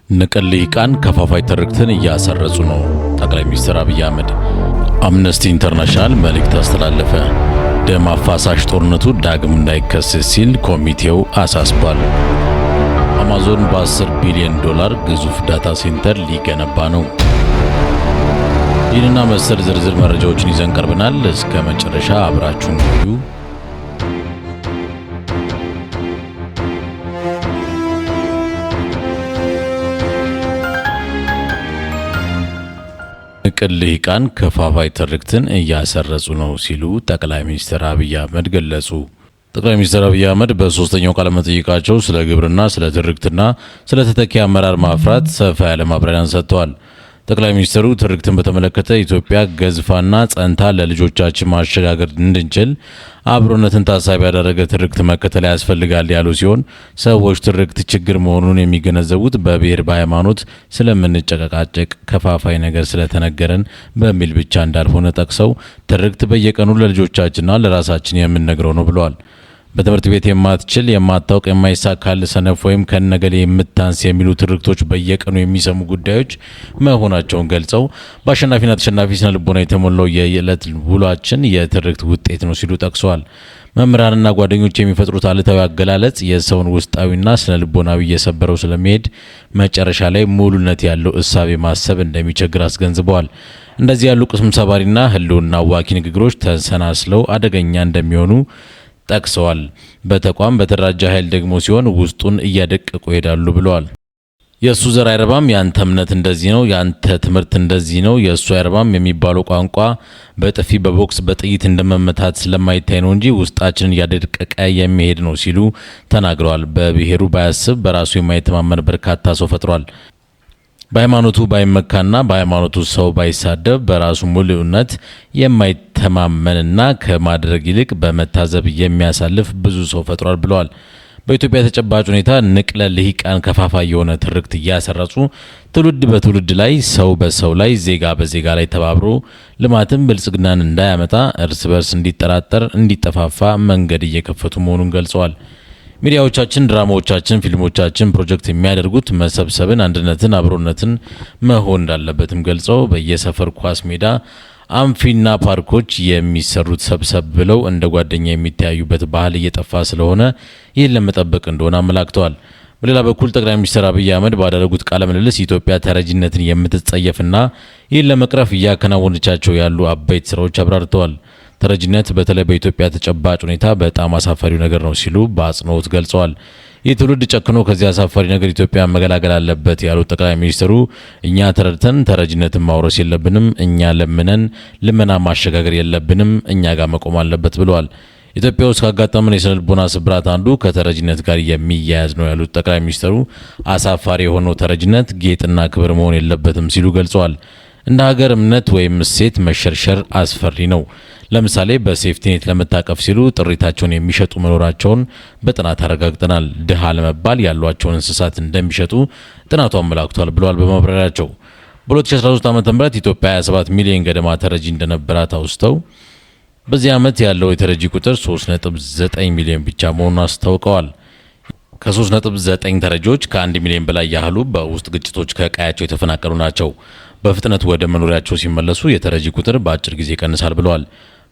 ንቅል ልሂቃን ከፋፋይ ትርክትን እያሰረጹ ነው። ጠቅላይ ሚኒስትር አብይ አህመድ አምነስቲ ኢንተርናሽናል መልእክት አስተላለፈ። ደም አፋሳሽ ጦርነቱ ዳግም እንዳይከሰት ሲል ኮሚቴው አሳስቧል። አማዞን በ10 ቢሊዮን ዶላር ግዙፍ ዳታ ሴንተር ሊገነባ ነው። ይህንና መሰል ዝርዝር መረጃዎችን ይዘን ቀርበናል። እስከ መጨረሻ አብራችሁን ቆዩ። ንቅል ልሂቃን ከፋፋይ ትርክትን እያሰረጹ ነው ሲሉ ጠቅላይ ሚኒስትር አብይ አህመድ ገለጹ። ጠቅላይ ሚኒስትር አብይ አህመድ በሶስተኛው ቃለ መጠይቃቸው ስለ ግብርና፣ ስለ ትርክትና ስለ ተተኪ አመራር ማፍራት ሰፋ ያለ ማብራሪያን ሰጥተዋል። ጠቅላይ ሚኒስትሩ ትርክትን በተመለከተ ኢትዮጵያ ገዝፋና ጸንታ ለልጆቻችን ማሸጋገር እንድንችል አብሮነትን ታሳቢ ያደረገ ትርክት መከተል ያስፈልጋል ያሉ ሲሆን ሰዎች ትርክት ችግር መሆኑን የሚገነዘቡት በብሔር በሃይማኖት ስለምንጨቃጨቅ ከፋፋይ ነገር ስለተነገረን በሚል ብቻ እንዳልሆነ ጠቅሰው ትርክት በየቀኑ ለልጆቻችንና ለራሳችን የምንነግረው ነው ብለዋል። በትምህርት ቤት የማትችል የማታውቅ የማይሳካል ሰነፍ ወይም ከነገሌ የምታንስ የሚሉ ትርክቶች በየቀኑ የሚሰሙ ጉዳዮች መሆናቸውን ገልጸው በአሸናፊና ተሸናፊ ስነ ልቦና የተሞላው የዕለት ውሏችን የትርክት ውጤት ነው ሲሉ ጠቅሰዋል። መምህራንና ጓደኞች የሚፈጥሩት አሉታዊ አገላለጽ የሰውን ውስጣዊና ስነ ልቦናዊ እየሰበረው ስለሚሄድ መጨረሻ ላይ ሙሉነት ያለው እሳቤ ማሰብ እንደሚቸግር አስገንዝበዋል። እንደዚህ ያሉ ቅስም ሰባሪና ህልውና አዋኪ ንግግሮች ተሰናስለው አደገኛ እንደሚሆኑ ጠቅሰዋል። በተቋም በተደራጀ ኃይል ደግሞ ሲሆን ውስጡን እያደቀቁ ይሄዳሉ ብለዋል። የእሱ ዘር አይረባም፣ ያንተ እምነት እንደዚህ ነው፣ ያንተ ትምህርት እንደዚህ ነው፣ የእሱ አይረባም የሚባለው ቋንቋ በጥፊ በቦክስ በጥይት እንደመመታት ስለማይታይ ነው እንጂ ውስጣችንን እያደቀቀ የሚሄድ ነው ሲሉ ተናግረዋል። በብሔሩ ባያስብ በራሱ የማይተማመን በርካታ ሰው ፈጥሯል። በሃይማኖቱ ባይመካና በሃይማኖቱ ሰው ባይሳደብ በራሱ ሙሉነት የማይተማመንና ከማድረግ ይልቅ በመታዘብ የሚያሳልፍ ብዙ ሰው ፈጥሯል ብለዋል። በኢትዮጵያ ተጨባጭ ሁኔታ ንቅለ ልሂቃን ከፋፋይ የሆነ ትርክት እያሰረጹ ትውልድ በትውልድ ላይ ሰው በሰው ላይ ዜጋ በዜጋ ላይ ተባብሮ ልማትን ብልጽግናን እንዳያመጣ እርስ በርስ እንዲጠራጠር እንዲጠፋፋ መንገድ እየከፈቱ መሆኑን ገልጸዋል። ሚዲያዎቻችን፣ ድራማዎቻችን፣ ፊልሞቻችን ፕሮጀክት የሚያደርጉት መሰብሰብን፣ አንድነትን፣ አብሮነትን መሆን እንዳለበትም ገልጸው በየሰፈር ኳስ ሜዳ፣ አምፊና ፓርኮች የሚሰሩት ሰብሰብ ብለው እንደ ጓደኛ የሚተያዩበት ባህል እየጠፋ ስለሆነ ይህን ለመጠበቅ እንደሆነ አመላክተዋል። በሌላ በኩል ጠቅላይ ሚኒስትር አብይ አህመድ ባደረጉት ቃለ ምልልስ ኢትዮጵያ ተረጂነትን የምትጸየፍና ይህን ለመቅረፍ እያከናወነቻቸው ያሉ አበይት ስራዎች አብራርተዋል። ተረጂነት በተለይ በኢትዮጵያ ተጨባጭ ሁኔታ በጣም አሳፋሪው ነገር ነው ሲሉ በአጽንኦት ገልጸዋል። ይህ ትውልድ ጨክኖ ከዚህ አሳፋሪ ነገር ኢትዮጵያ መገላገል አለበት ያሉት ጠቅላይ ሚኒስትሩ እኛ ተረድተን ተረጂነትን ማውረስ የለብንም፣ እኛ ለምነን ልመና ማሸጋገር የለብንም፣ እኛ ጋር መቆም አለበት ብለዋል። ኢትዮጵያ ውስጥ ካጋጠመን የስነ ልቦና ስብራት አንዱ ከተረጂነት ጋር የሚያያዝ ነው ያሉት ጠቅላይ ሚኒስትሩ አሳፋሪ የሆነው ተረጂነት ጌጥና ክብር መሆን የለበትም ሲሉ ገልጸዋል። እንደ ሀገር እምነት ወይም እሴት መሸርሸር አስፈሪ ነው። ለምሳሌ በሴፍቲኔት ለመታቀፍ ሲሉ ጥሪታቸውን የሚሸጡ መኖራቸውን በጥናት አረጋግጠናል። ድሃ ለመባል ያሏቸውን እንስሳት እንደሚሸጡ ጥናቱ አመላክቷል ብለዋል በማብራሪያቸው። በ2013 ዓ.ም ኢትዮጵያ 27 ሚሊዮን ገደማ ተረጂ እንደነበራት አውስተው በዚህ ዓመት ያለው የተረጂ ቁጥር 3.9 ሚሊዮን ብቻ መሆኑን አስታውቀዋል። ከ3.9 ተረጂዎች ከ1 ሚሊዮን በላይ ያህሉ በውስጥ ግጭቶች ከቀያቸው የተፈናቀሉ ናቸው። በፍጥነት ወደ መኖሪያቸው ሲመለሱ የተረጂ ቁጥር በአጭር ጊዜ ይቀንሳል ብለዋል።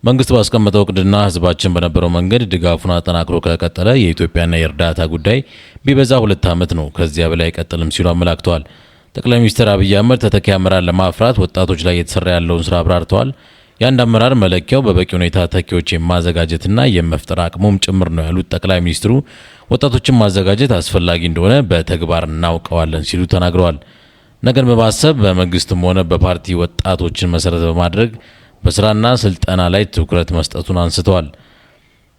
መንግስት ባስቀመጠው እቅድና ህዝባችን በነበረው መንገድ ድጋፉን አጠናክሮ ከቀጠለ የኢትዮጵያና የእርዳታ ጉዳይ ቢበዛ 2 ዓመት ነው፣ ከዚያ በላይ አይቀጥልም ሲሉ አመላክተዋል። ጠቅላይ ሚኒስትር አብይ አህመድ ተተኪ አመራር ለማፍራት ወጣቶች ላይ የተሰራ ያለውን ስራ አብራርተዋል። የአንድ አመራር መለኪያው በበቂ ሁኔታ ተኪዎች የማዘጋጀትና የመፍጠር አቅሙም ጭምር ነው ያሉት ጠቅላይ ሚኒስትሩ ወጣቶችን ማዘጋጀት አስፈላጊ እንደሆነ በተግባር እናውቀዋለን ሲሉ ተናግረዋል። ነገን በማሰብ በመንግስትም ሆነ በፓርቲ ወጣቶችን መሰረት በማድረግ በስራና ስልጠና ላይ ትኩረት መስጠቱን አንስተዋል።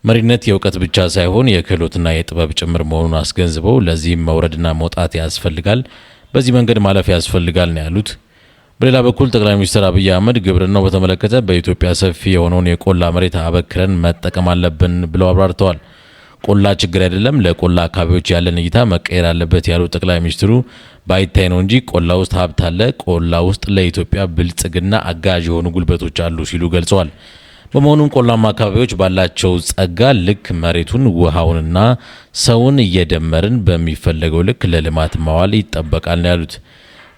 መሪነት የእውቀት ብቻ ሳይሆን የክህሎትና የጥበብ ጭምር መሆኑን አስገንዝበው ለዚህም መውረድና መውጣት ያስፈልጋል፣ በዚህ መንገድ ማለፍ ያስፈልጋል ነው ያሉት። በሌላ በኩል ጠቅላይ ሚኒስትር አብይ አህመድ ግብርናው በተመለከተ በኢትዮጵያ ሰፊ የሆነውን የቆላ መሬት አበክረን መጠቀም አለብን ብለው አብራርተዋል። ቆላ ችግር አይደለም፣ ለቆላ አካባቢዎች ያለን እይታ መቀየር አለበት ያሉት ጠቅላይ ሚኒስትሩ ባይታይ ነው እንጂ ቆላ ውስጥ ሀብት አለ፣ ቆላ ውስጥ ለኢትዮጵያ ብልጽግና አጋዥ የሆኑ ጉልበቶች አሉ ሲሉ ገልጸዋል። በመሆኑም ቆላማ አካባቢዎች ባላቸው ጸጋ ልክ መሬቱን ውሃውንና ሰውን እየደመርን በሚፈለገው ልክ ለልማት ማዋል ይጠበቃል ነው ያሉት።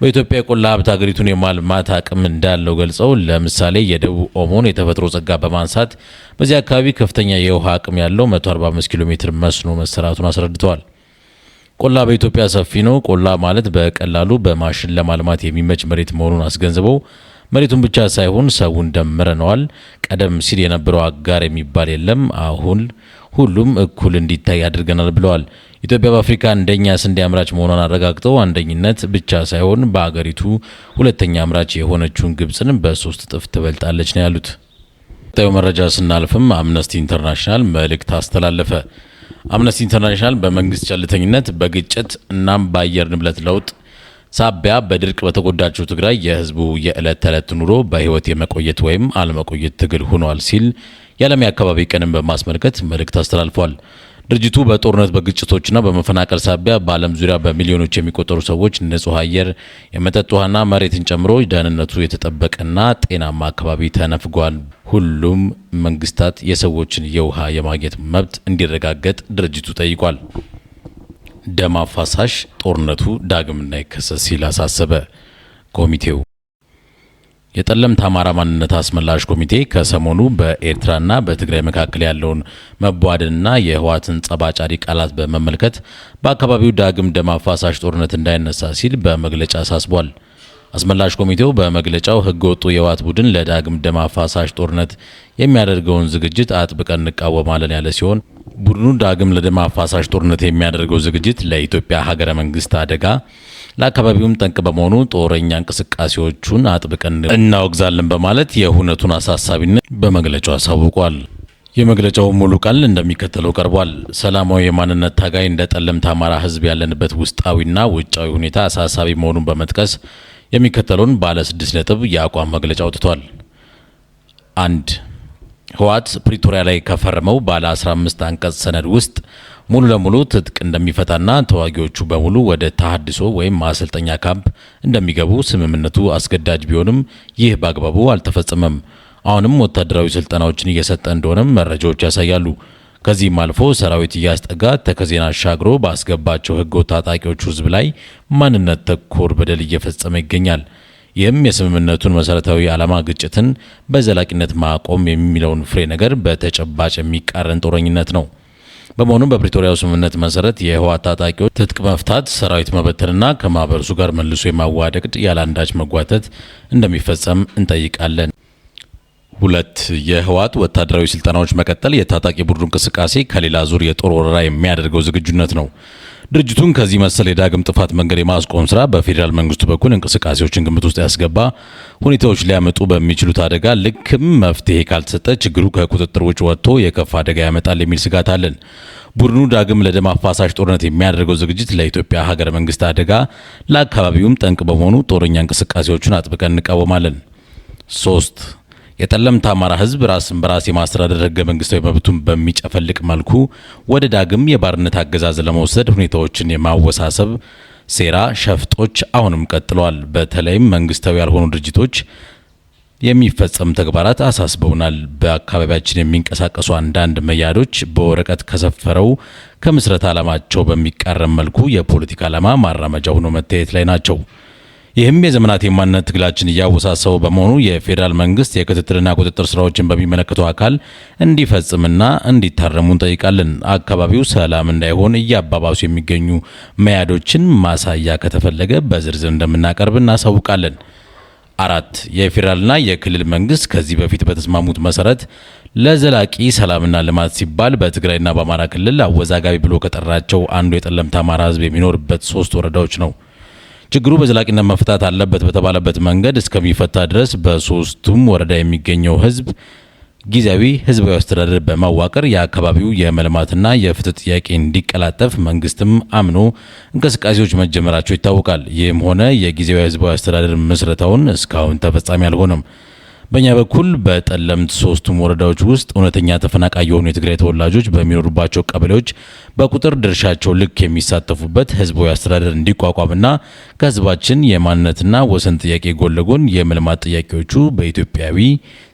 በኢትዮጵያ የቆላ ሀብት ሀገሪቱን የማልማት አቅም እንዳለው ገልጸው ለምሳሌ የደቡብ ኦሞን የተፈጥሮ ጸጋ በማንሳት በዚህ አካባቢ ከፍተኛ የውሃ አቅም ያለው 145 ኪሎ ሜትር መስኖ መሰራቱን አስረድተዋል። ቆላ በኢትዮጵያ ሰፊ ነው። ቆላ ማለት በቀላሉ በማሽን ለማልማት የሚመች መሬት መሆኑን አስገንዝበው መሬቱን ብቻ ሳይሆን ሰውን ደምረነዋል። ቀደም ሲል የነበረው አጋር የሚባል የለም፣ አሁን ሁሉም እኩል እንዲታይ አድርገናል ብለዋል። ኢትዮጵያ በአፍሪካ አንደኛ ስንዴ አምራች መሆኗን አረጋግጠው አንደኝነት ብቻ ሳይሆን በአገሪቱ ሁለተኛ አምራች የሆነችውን ግብፅን በ3 እጥፍ ትበልጣለች ነው ያሉት። ቀጣዩ መረጃ ስናልፍም አምነስቲ ኢንተርናሽናል መልእክት አስተላለፈ። አምነስቲ ኢንተርናሽናል በመንግስት ቸልተኝነት በግጭት እናም በአየር ንብረት ለውጥ ሳቢያ በድርቅ በተጎዳችው ትግራይ የህዝቡ የዕለት ተዕለት ኑሮ በህይወት የመቆየት ወይም አለመቆየት ትግል ሆኗል ሲል የዓለም የአካባቢ ቀንን በማስመልከት መልእክት አስተላልፏል። ድርጅቱ በጦርነት በግጭቶችና በመፈናቀል ሳቢያ በዓለም ዙሪያ በሚሊዮኖች የሚቆጠሩ ሰዎች ንጹህ አየር፣ የመጠጥ ውሃና መሬትን ጨምሮ ደህንነቱ የተጠበቀና ጤናማ አካባቢ ተነፍጓል። ሁሉም መንግስታት የሰዎችን የውሃ የማግኘት መብት እንዲረጋገጥ ድርጅቱ ጠይቋል። ደም አፋሳሽ ጦርነቱ ዳግም እንዳይከሰት ሲል አሳሰበ። ኮሚቴው የጠለምት አማራ ማንነት አስመላሽ ኮሚቴ ከሰሞኑ በኤርትራና በትግራይ መካከል ያለውን መቧደንና የህወሓትን ጸባጫሪ ቃላት በመመልከት በአካባቢው ዳግም ደም አፋሳሽ ጦርነት እንዳይነሳ ሲል በመግለጫ አሳስቧል። አስመላሽ ኮሚቴው በመግለጫው ህገወጡ የህወሓት ቡድን ለዳግም ደም አፋሳሽ ጦርነት የሚያደርገውን ዝግጅት አጥብቀን እንቃወማለን ያለ ሲሆን ቡድኑ ዳግም ለደም አፋሳሽ ጦርነት የሚያደርገው ዝግጅት ለኢትዮጵያ ሀገረ መንግስት አደጋ፣ ለአካባቢውም ጠንቅ በመሆኑ ጦረኛ እንቅስቃሴዎቹን አጥብቀን እናወግዛለን በማለት የሁነቱን አሳሳቢነት በመግለጫው አሳውቋል። የመግለጫው ሙሉ ቃል እንደሚከተለው ቀርቧል። ሰላማዊ የማንነት ታጋይ እንደ ጠለምት አማራ ህዝብ ያለንበት ውስጣዊና ውጫዊ ሁኔታ አሳሳቢ መሆኑን በመጥቀስ የሚከተለውን ባለ 6 ነጥብ የአቋም መግለጫ አውጥቷል። 1. ህወሓት ፕሪቶሪያ ላይ ከፈረመው ባለ 15 አንቀጽ ሰነድ ውስጥ ሙሉ ለሙሉ ትጥቅ እንደሚፈታና ተዋጊዎቹ በሙሉ ወደ ተሃድሶ ወይም ማሰልጠኛ ካምፕ እንደሚገቡ ስምምነቱ አስገዳጅ ቢሆንም ይህ በአግባቡ አልተፈጸመም። አሁንም ወታደራዊ ስልጠናዎችን እየሰጠ እንደሆነም መረጃዎች ያሳያሉ። ከዚህም አልፎ ሰራዊት እያስጠጋ ተከዜን አሻግሮ ባስገባቸው ህገወጥ ታጣቂዎች ህዝብ ላይ ማንነት ተኮር በደል እየፈጸመ ይገኛል። ይህም የስምምነቱን መሰረታዊ ዓላማ ግጭትን በዘላቂነት ማቆም የሚለውን ፍሬ ነገር በተጨባጭ የሚቃረን ጦረኝነት ነው። በመሆኑም በፕሪቶሪያው ስምምነት መሰረት የህወሓት ታጣቂዎች ትጥቅ መፍታት፣ ሰራዊት መበተንና ከማህበረሰቡ ጋር መልሶ የማዋደቅ ያለአንዳች መጓተት እንደሚፈጸም እንጠይቃለን። 2. የህወሓት ወታደራዊ ስልጠናዎች መቀጠል የታጣቂ ቡድኑ እንቅስቃሴ ከሌላ ዙር የጦር ወረራ የሚያደርገው ዝግጁነት ነው። ድርጅቱን ከዚህ መሰል የዳግም ጥፋት መንገድ የማስቆም ስራ በፌዴራል መንግስቱ በኩል እንቅስቃሴዎችን ግምት ውስጥ ያስገባ ሁኔታዎች ሊያመጡ በሚችሉት አደጋ ልክም መፍትሄ ካልተሰጠ ችግሩ ከቁጥጥር ውጭ ወጥቶ የከፋ አደጋ ያመጣል የሚል ስጋት አለን። ቡድኑ ዳግም ለደም አፋሳሽ ጦርነት የሚያደርገው ዝግጅት ለኢትዮጵያ ሀገረ መንግስት አደጋ፣ ለአካባቢውም ጠንቅ በመሆኑ ጦረኛ እንቅስቃሴዎችን አጥብቀን እንቃወማለን። 3. የጠለምት አማራ ህዝብ ራስን በራስ የማስተዳደር ህገ መንግስታዊ መብቱን በሚጨፈልቅ መልኩ ወደ ዳግም የባርነት አገዛዝ ለመውሰድ ሁኔታዎችን የማወሳሰብ ሴራ ሸፍጦች አሁንም ቀጥለዋል። በተለይም መንግስታዊ ያልሆኑ ድርጅቶች የሚፈጸም ተግባራት አሳስበውናል። በአካባቢያችን የሚንቀሳቀሱ አንዳንድ መያዶች በወረቀት ከሰፈረው ከምስረት ዓላማቸው በሚቃረም መልኩ የፖለቲካ ዓላማ ማራመጃ ሆኖ መታየት ላይ ናቸው። ይህም የዘመናት የማንነት ትግላችን እያወሳሰበው በመሆኑ የፌዴራል መንግስት የክትትልና ቁጥጥር ስራዎችን በሚመለከተው አካል እንዲፈጽምና እንዲታረሙ እንጠይቃለን። አካባቢው ሰላም እንዳይሆን እያባባሱ የሚገኙ መያዶችን ማሳያ ከተፈለገ በዝርዝር እንደምናቀርብ እናሳውቃለን። 4. የፌዴራልና የክልል መንግስት ከዚህ በፊት በተስማሙት መሰረት ለዘላቂ ሰላምና ልማት ሲባል በትግራይና በአማራ ክልል አወዛጋቢ ብሎ ከጠራቸው አንዱ የጠለምት አማራ ህዝብ የሚኖርበት 3 ወረዳዎች ነው። ችግሩ በዘላቂነት መፍታት አለበት በተባለበት መንገድ እስከሚፈታ ድረስ በ3ቱም ወረዳ የሚገኘው ህዝብ ጊዜያዊ ህዝባዊ አስተዳደር በማዋቀር የአካባቢው የመልማትና የፍትህ ጥያቄ እንዲቀላጠፍ መንግስትም አምኖ እንቅስቃሴዎች መጀመራቸው ይታወቃል። ይህም ሆነ የጊዜያዊ ህዝባዊ አስተዳደር ምስረታውን እስካሁን ተፈጻሚ አልሆነም። በእኛ በኩል በጠለምት 3ቱም ወረዳዎች ውስጥ እውነተኛ ተፈናቃይ የሆኑ የትግራይ ተወላጆች በሚኖሩባቸው ቀበሌዎች በቁጥር ድርሻቸው ልክ የሚሳተፉበት ህዝባዊ አስተዳደር እንዲቋቋምና ከህዝባችን የማንነትና ወሰን ጥያቄ ጎን ለጎን የመልማት ጥያቄዎቹ በኢትዮጵያዊ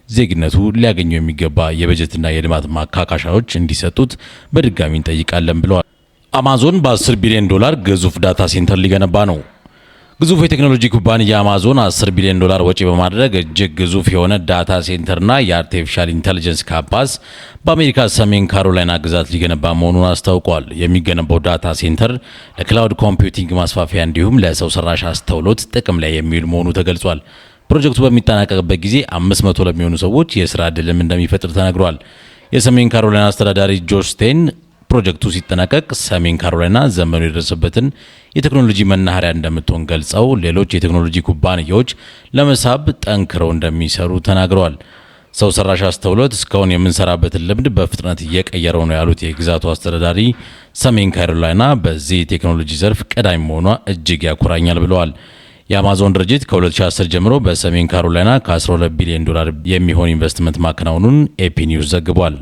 ዜግነቱ ሊያገኙ የሚገባ የበጀትና የልማት ማካካሻዎች እንዲሰጡት በድጋሚ እንጠይቃለን ብለዋል። አማዞን በ10 ቢሊዮን ዶላር ግዙፍ ዳታ ሴንተር ሊገነባ ነው። ግዙፍ የቴክኖሎጂ ኩባንያ አማዞን 10 ቢሊዮን ዶላር ወጪ በማድረግ እጅግ ግዙፍ የሆነ ዳታ ሴንተርና የአርቲፊሻል ኢንተለጀንስ ካምፓስ በአሜሪካ ሰሜን ካሮላይና ግዛት ሊገነባ መሆኑን አስታውቋል። የሚገነባው ዳታ ሴንተር ለክላውድ ኮምፒውቲንግ ማስፋፊያ እንዲሁም ለሰው ሰራሽ አስተውሎት ጥቅም ላይ የሚውል መሆኑ ተገልጿል። ፕሮጀክቱ በሚጠናቀቅበት ጊዜ 500 ለሚሆኑ ሰዎች የስራ ዕድልም እንደሚፈጥር ተነግሯል። የሰሜን ካሮላይና አስተዳዳሪ ጆሽ ስቴን ፕሮጀክቱ ሲጠናቀቅ ሰሜን ካሮላይና ዘመኑ የደረሰበትን የቴክኖሎጂ መናኸሪያ እንደምትሆን ገልጸው ሌሎች የቴክኖሎጂ ኩባንያዎች ለመሳብ ጠንክረው እንደሚሰሩ ተናግረዋል። ሰው ሰራሽ አስተውሎት እስካሁን የምንሰራበትን ልምድ በፍጥነት እየቀየረው ነው ያሉት የግዛቱ አስተዳዳሪ ሰሜን ካሮላይና በዚህ የቴክኖሎጂ ዘርፍ ቀዳሚ መሆኗ እጅግ ያኮራኛል ብለዋል። የአማዞን ድርጅት ከ2010 ጀምሮ በሰሜን ካሮላይና ከ12 ቢሊዮን ዶላር የሚሆን ኢንቨስትመንት ማከናወኑን ኤፒ ኒውስ ዘግቧል።